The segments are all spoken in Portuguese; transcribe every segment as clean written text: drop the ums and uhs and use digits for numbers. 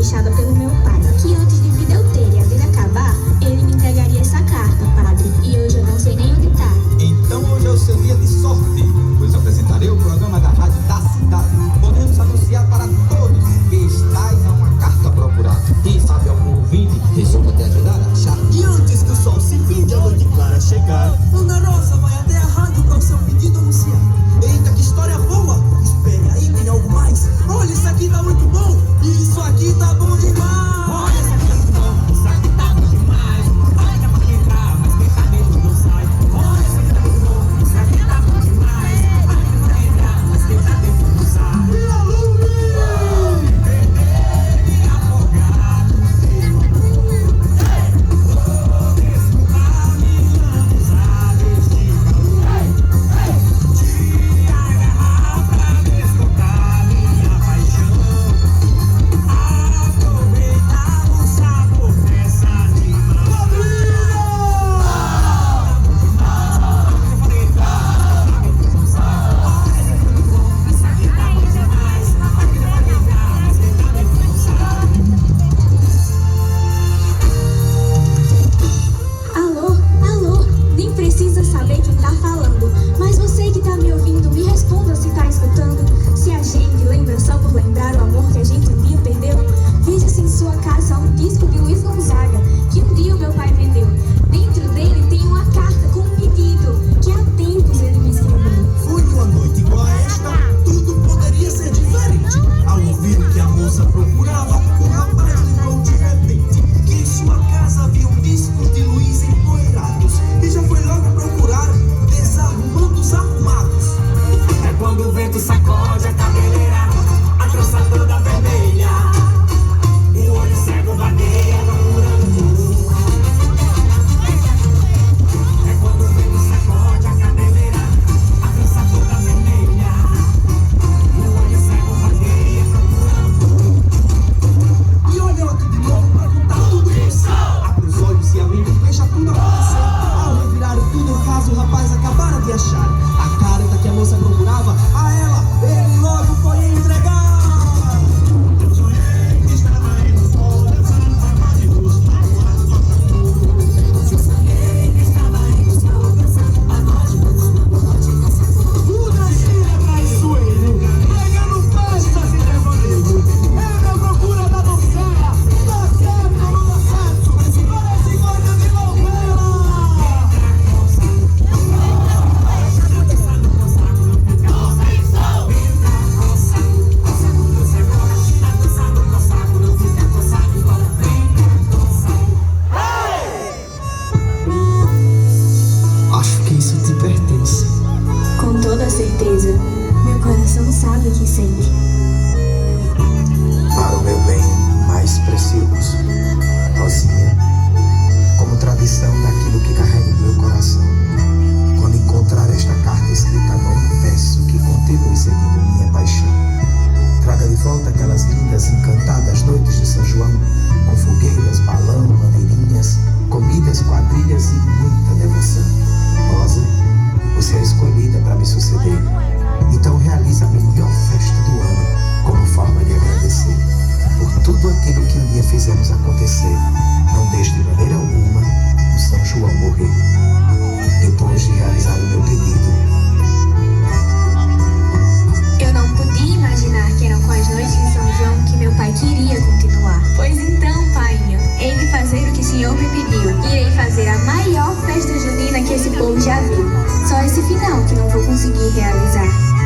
deixada pelo meu pai, que antes de vida eu ter e a vida acabar, ele me entregaria essa carta, padre, e hoje eu não sei nem onde tá. Então hoje é o seu dia de sorte, pois apresentarei o programa da rádio da cidade. Podemos anunciar para todos que estáis a uma carta procurada. Quem sabe algum ouvinte resolva te ajudar a achar. E antes que o sol se vinde, a noite clara chegar, Ana Rosa vai até a rádio para o seu pedido anunciar. Eita, que história boa! Espere aí, tem algo mais. Olha, isso aqui tá muito bom! Isso aqui tá bom demais! Olha, isso aqui tá muito bom! Isso aqui tá bom demais! Olha, dá pra entrar, mas quem tá dentro não sai. Olha, isso aqui tá muito bom! Isso aqui tá bom demais! Olha, dá pra entrar, mas quem tá dentro não sai.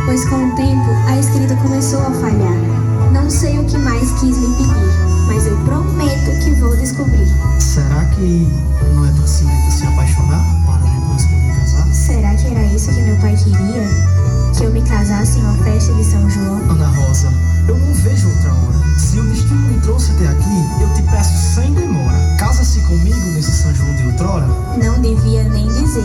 Pois com o tempo a escrita começou a falhar. Não sei o que mais quis me pedir, mas eu prometo que vou descobrir. Será que não é possível se apaixonar para depois poder casar? Será que era isso que meu pai queria? Que eu me casasse em uma festa de São João? Ana Rosa, eu não vejo outra hora. Se o destino me trouxe até aqui, eu te peço sem demora. Casa-se comigo nesse São João de outrora? Não devia nem dizer,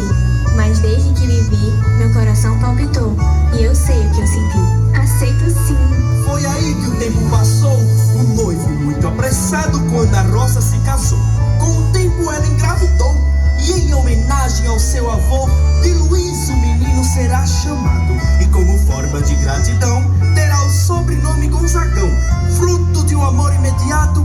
mas desde que lhe vi, meu coração palpitou. E eu sei o que eu senti. Aceito sim. Foi aí que o tempo passou, o noivo muito apressado quando a Rosa se casou. Com o tempo ela engravidou, e em homenagem ao seu avô, de Luiz o menino será chamado. E como forma de gratidão, terá o sobrenome Gonzagão, fruto de um amor imediato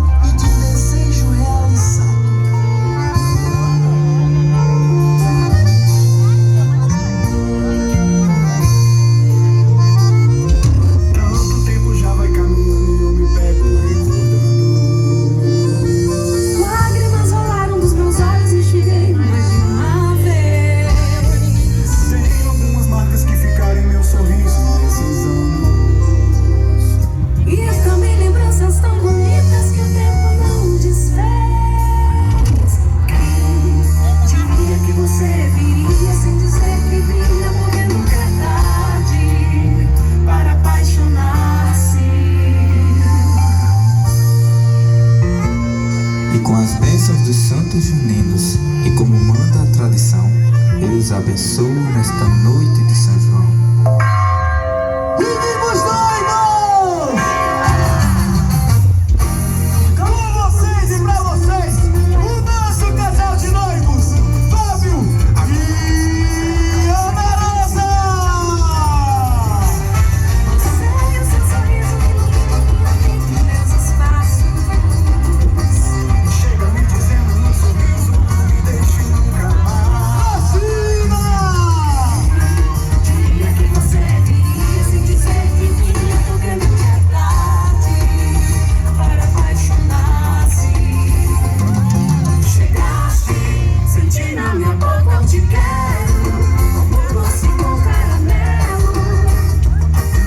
E com as bênçãos dos santos juninos, e como manda a tradição, eu os abençoo nesta noite de São João. Vivos noivos! Com vocês e pra vocês, o nosso casal de noivos, Fábio e Ana Rosa! Você e o seu sorriso que ilumina meus espaços. Chega me dizendo no sorriso, não me deixe nunca mais. Vacina! Diria que você viria sem dizer que vinha com grande verdade para apaixonar-se. Chegaste, senti na minha boca eu te quero, como doce com caramelo.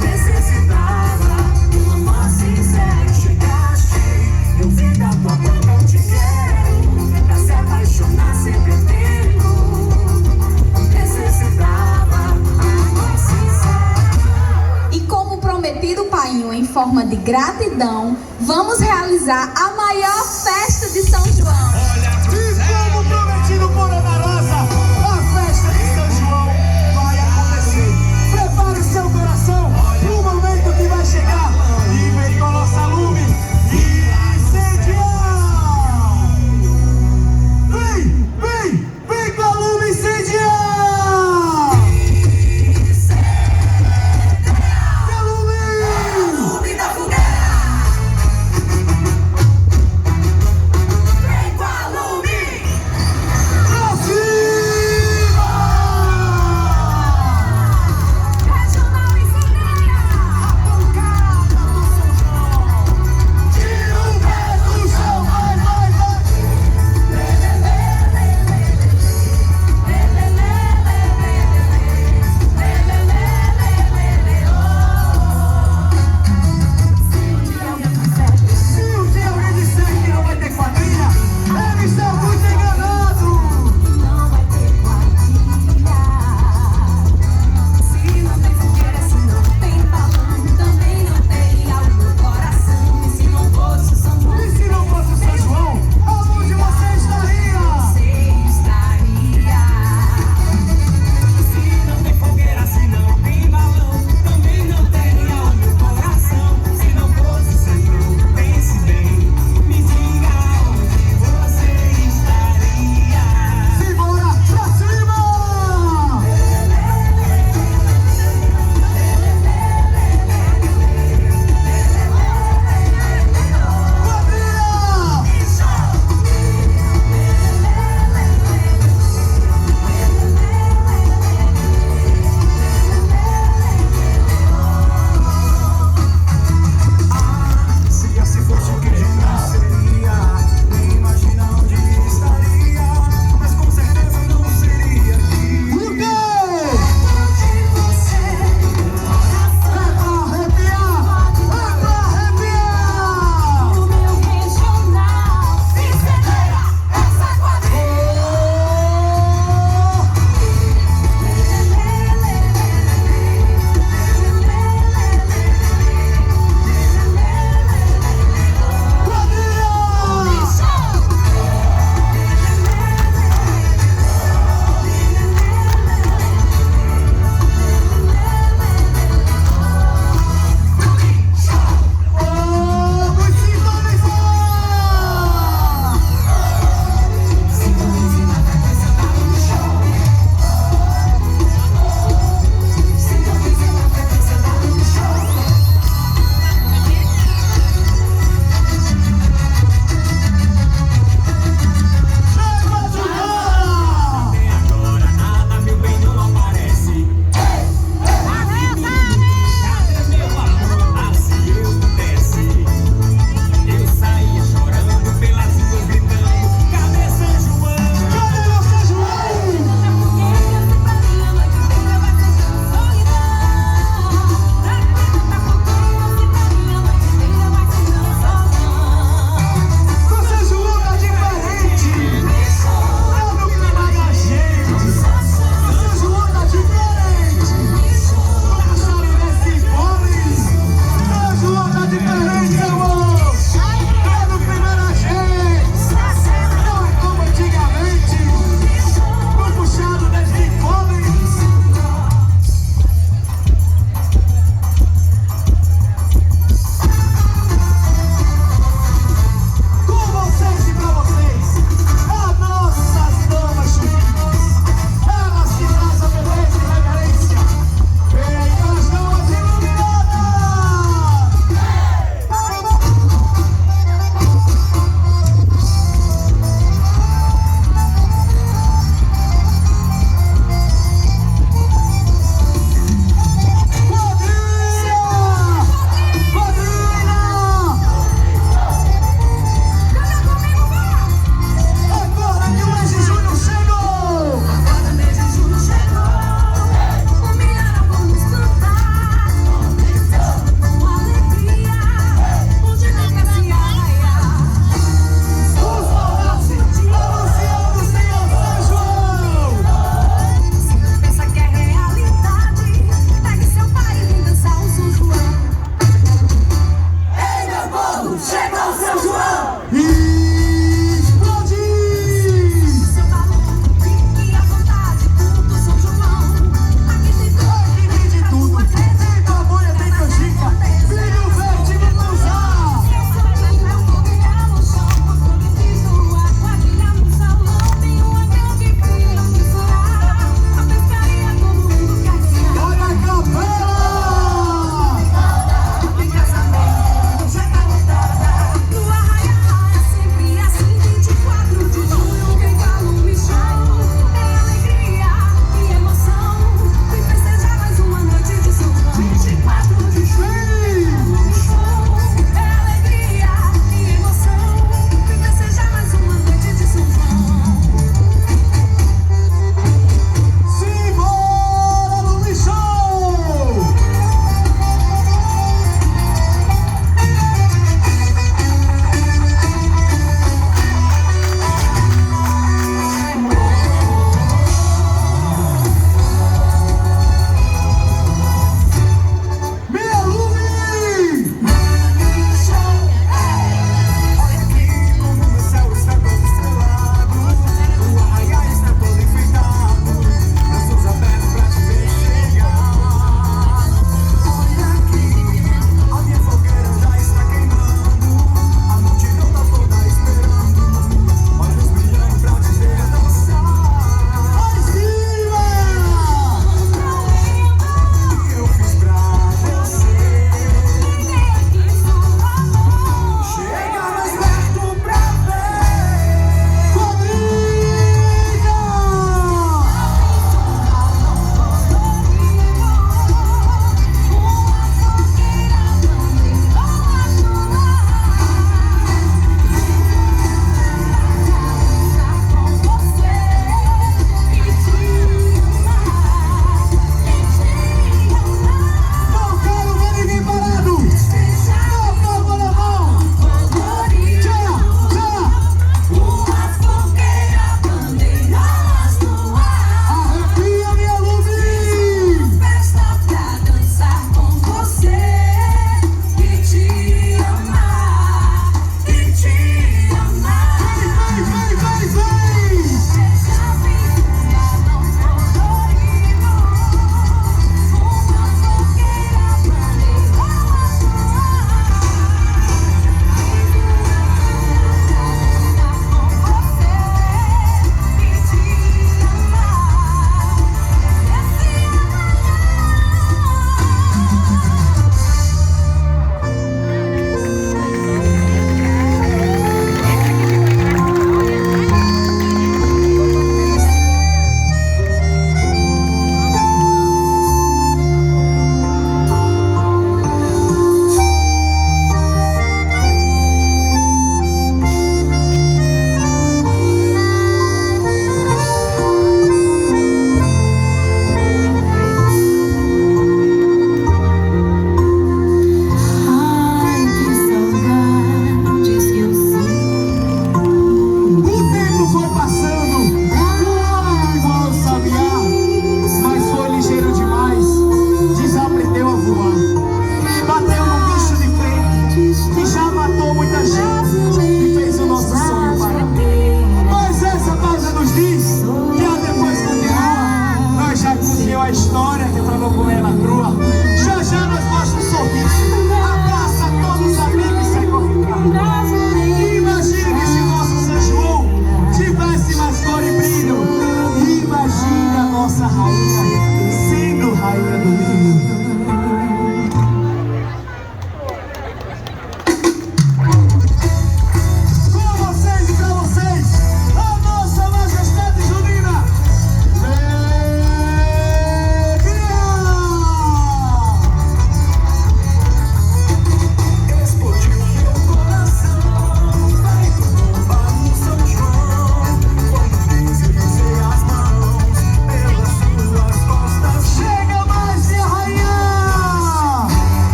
Necessitava de um amor sincero. Chegaste, eu vi da tua boca eu te quero, pra se apaixonar sempre é tempo. Necessitava de um amor sincero. E como prometido, Painho, em forma de gratidão, vamos realizar a maior festa de São João. E como prometido por Ana